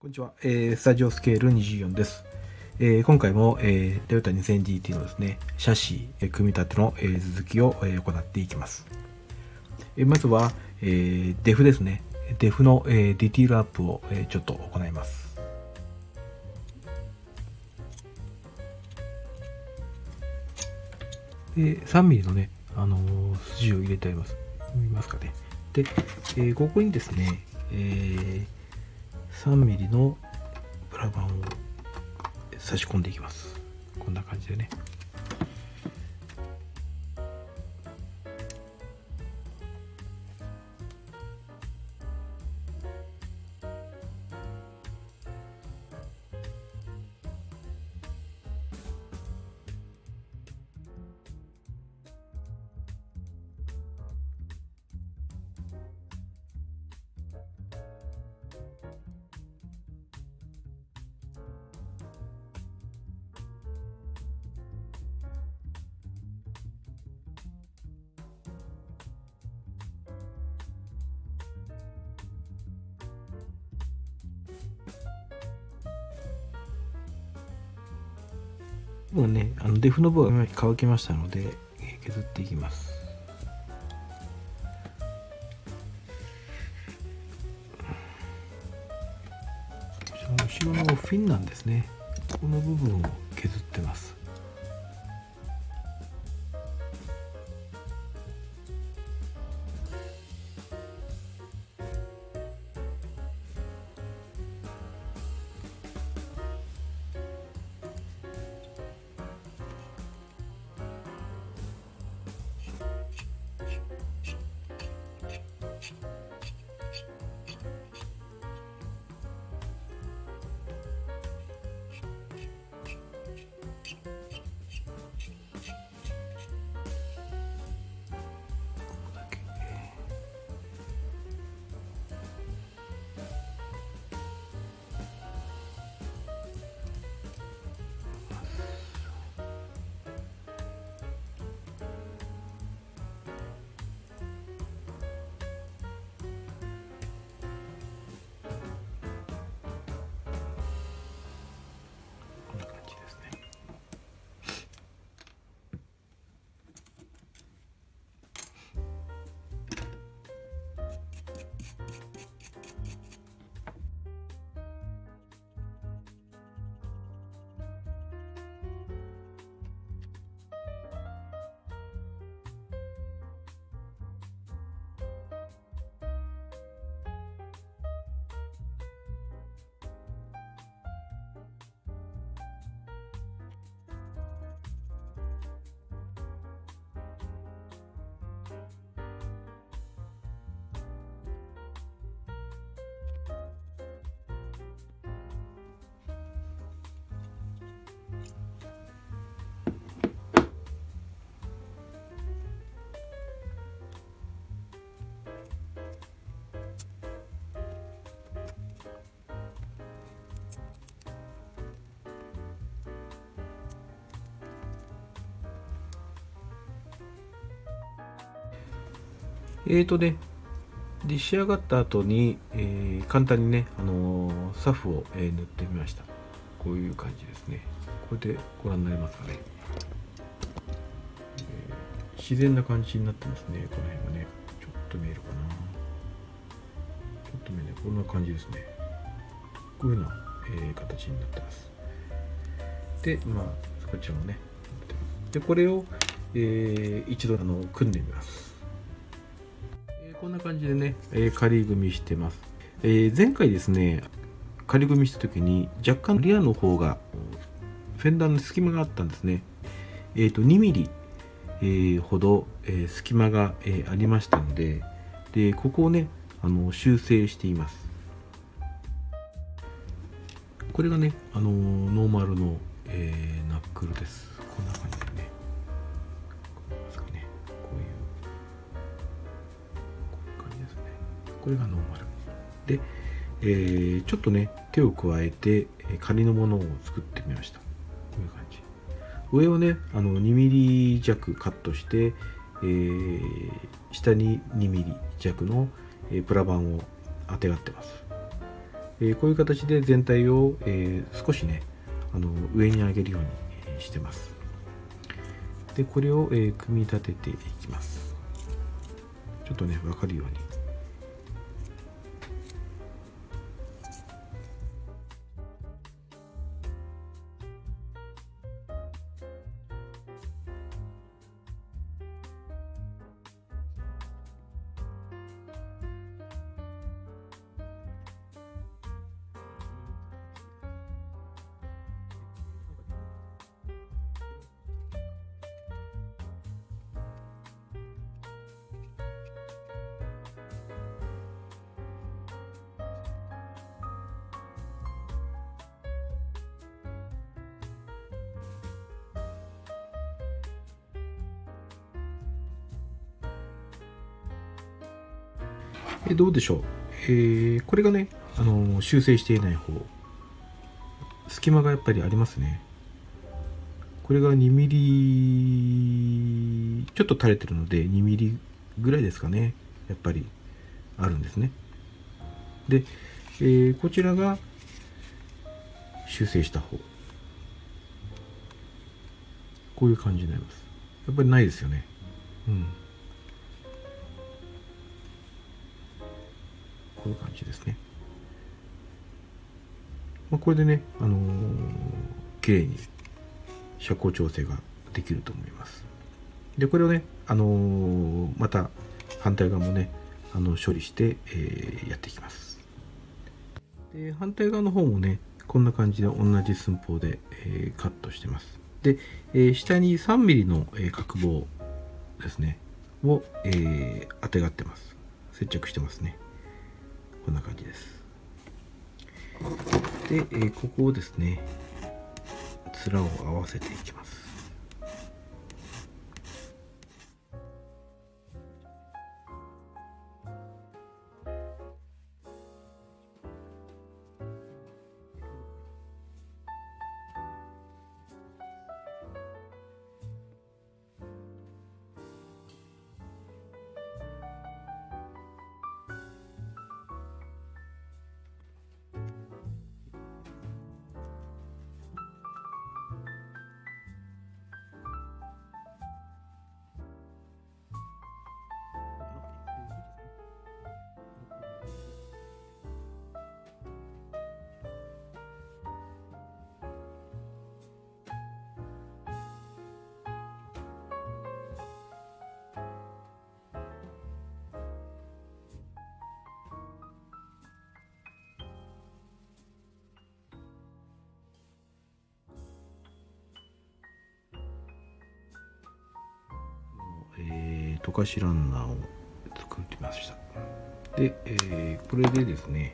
こんにちは、スタジオスケール24です。今回も、トヨタ 2000DT のですね、シャシー、組み立ての、続きを、行っていきます。まずは、デフですね。デフの、ディティールアップを、ちょっと行います。で、3mm のね、筋を入れてあります。見ますかね。で、ここにですね、3mm のプラ板を差し込んでいきます。こんな感じでね。もうね、デフの部分が乾きましたので、削っていきます。後ろのフィンなんですね。この部分を削ってます。こんな感じですね。ね、で仕上がった後に、簡単にね、サフを、塗ってみました。こういう感じですね。これでご覧になれますかね。自然な感じになってますね。この辺がね、ちょっと見えるかな。ちょっと見えない。こんな感じですね。こういうような、形になってます。で、こちらもね。で、これを、一度組んでみます。こんな感じでね、仮組みしてます。前回ですね、仮組みした時に若干リアの方がフェンダーの隙間があったんですね。2ミリ、ほど、隙間が、ありましたので、ここをね、修正しています。これがね、ノーマルの、ナックルです。こんな感じでね。これがノーマルで、ちょっとね手を加えて仮のものを作ってみました。こういう感じ。上をね2ミリ弱カットして、下に2ミリ弱のプラ板をあてがってます。こういう形で全体を、少しね上に上げるようにしてます。でこれを、組み立てていきます。ちょっとね分かるように。どうでしょう、これがね、修正していない方、隙間がやっぱりありますね。これが2ミリちょっと垂れてるので2ミリぐらいですかね、やっぱりあるんですね。で、こちらが修正した方、こういう感じになります。やっぱりないですよね。こういう感じですね。これでね、綺麗に遮光調整ができると思います。でこれをね、また反対側もね処理して、やっていきます。で反対側の方もねこんな感じで同じ寸法で、カットしてます。で、下に3ミリの、角棒ですねを、あてがってます。接着してますね。こんな感じです。で、ここをですね面を合わせていきます。溶かしランナーを作ってみました。で、これでですね、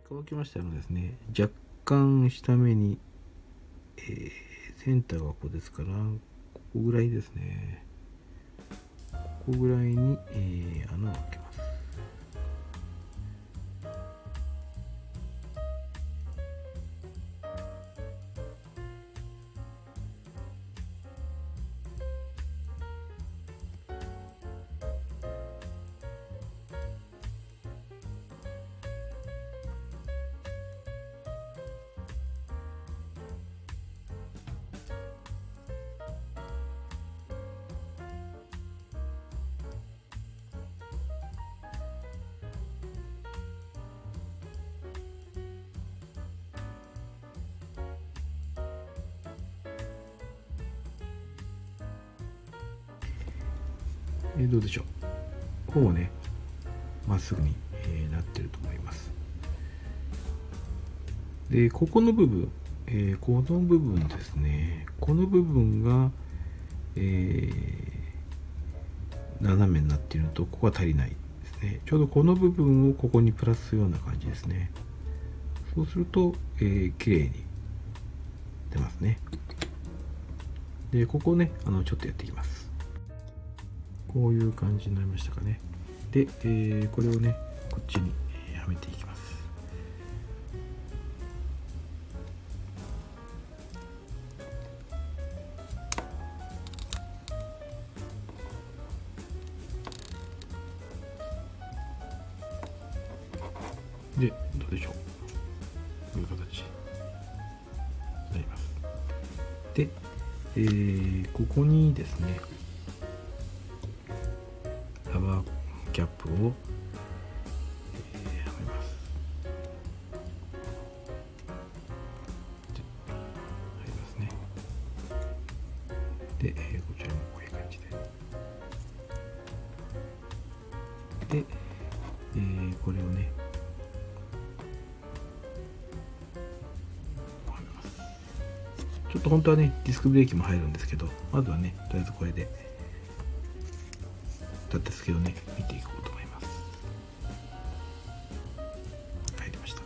乾きましたのですね、若干下目に、センターがここですから、ここぐらいですね。ここぐらいに、穴を開けます。どうでしょう。ほぼね、まっすぐに、なってると思います。で、ここの部分、この部分ですね。この部分が、斜めになっているのと、ここが足りないですね。ちょうどこの部分をここにプラスするような感じですね。そうすると、綺麗に出ますね。で、ここをね、ちょっとやっていきます。こういう感じになりましたかね。で、これをねこっちにはめていきます。で、どうでしょう。こういう形になります。で、ここにですね、ラバーキャップを、はめます。入りますね。で、こちらもこういう感じで。で、これをね、はめます。ちょっと本当はね、ディスクブレーキも入るんですけど、まずはね、とりあえずこれで、立て付けをね、見ていこうと思います。入りました。ちょ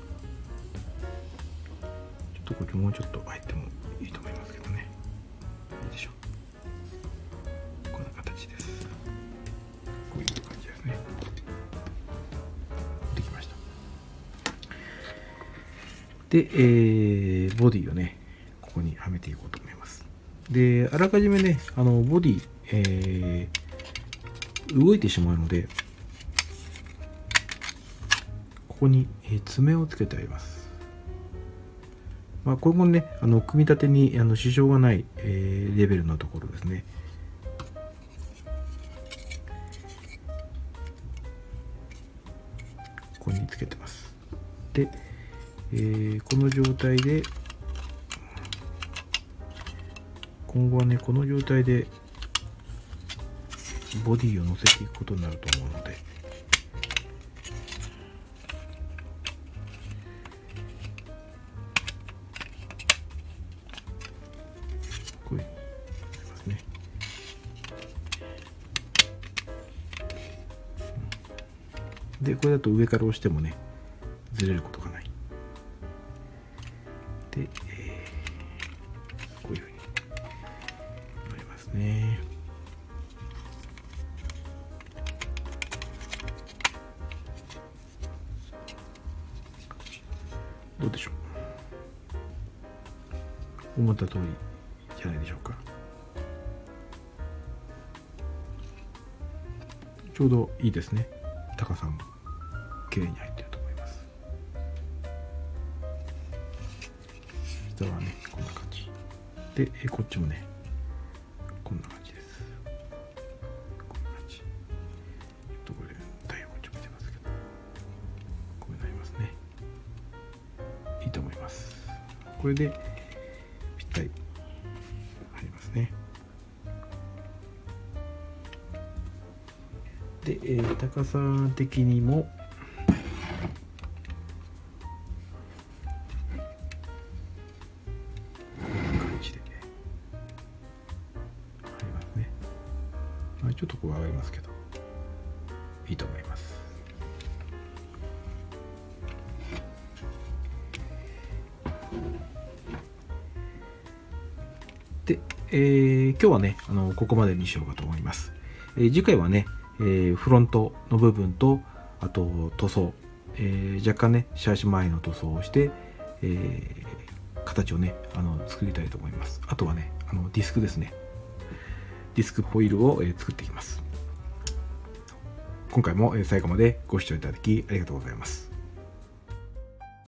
っとこっちもうちょっと入ってもいいと思いますけどね。いいでしょう。こんな形です。こういう感じですね。できました。で、ボディをね、ここにはめていこうと思います。で、あらかじめね、ボディ、動いてしまうので、ここに爪をつけてあります。まあ、これもね、組み立てに支障がない、レベルのところですね。ここにつけてます。で、この状態で、今後はね、この状態でボディを乗せていくことになると思うので、こういうふうになりますね。で、これだと上から押してもね、ずれることがない。で、こういうふうになりますね。どうでしょう。思った通りじゃないでしょうか。ちょうどいいですね。高さも綺麗に入っていると思います。下はね、こんな感じで、こっちもね、こんな感じです。こんな感じ。ちょっとこれタイヤこっち見てますけど、こうなりますね。いいと思います。これでぴったり入りますね。で、高さ的にもこんな感じで入りますね。まあ、ちょっとこう上がりますけどいいと思います。で、今日はねここまでにしようかと思います。次回はねフロントの部分とあと塗装、若干ねシャーシ前の塗装をして、形をね作りたいと思います。あとはねディスクですね、ディスクホイールを、作っていきます。今回も最後までご視聴いただきありがとうございます。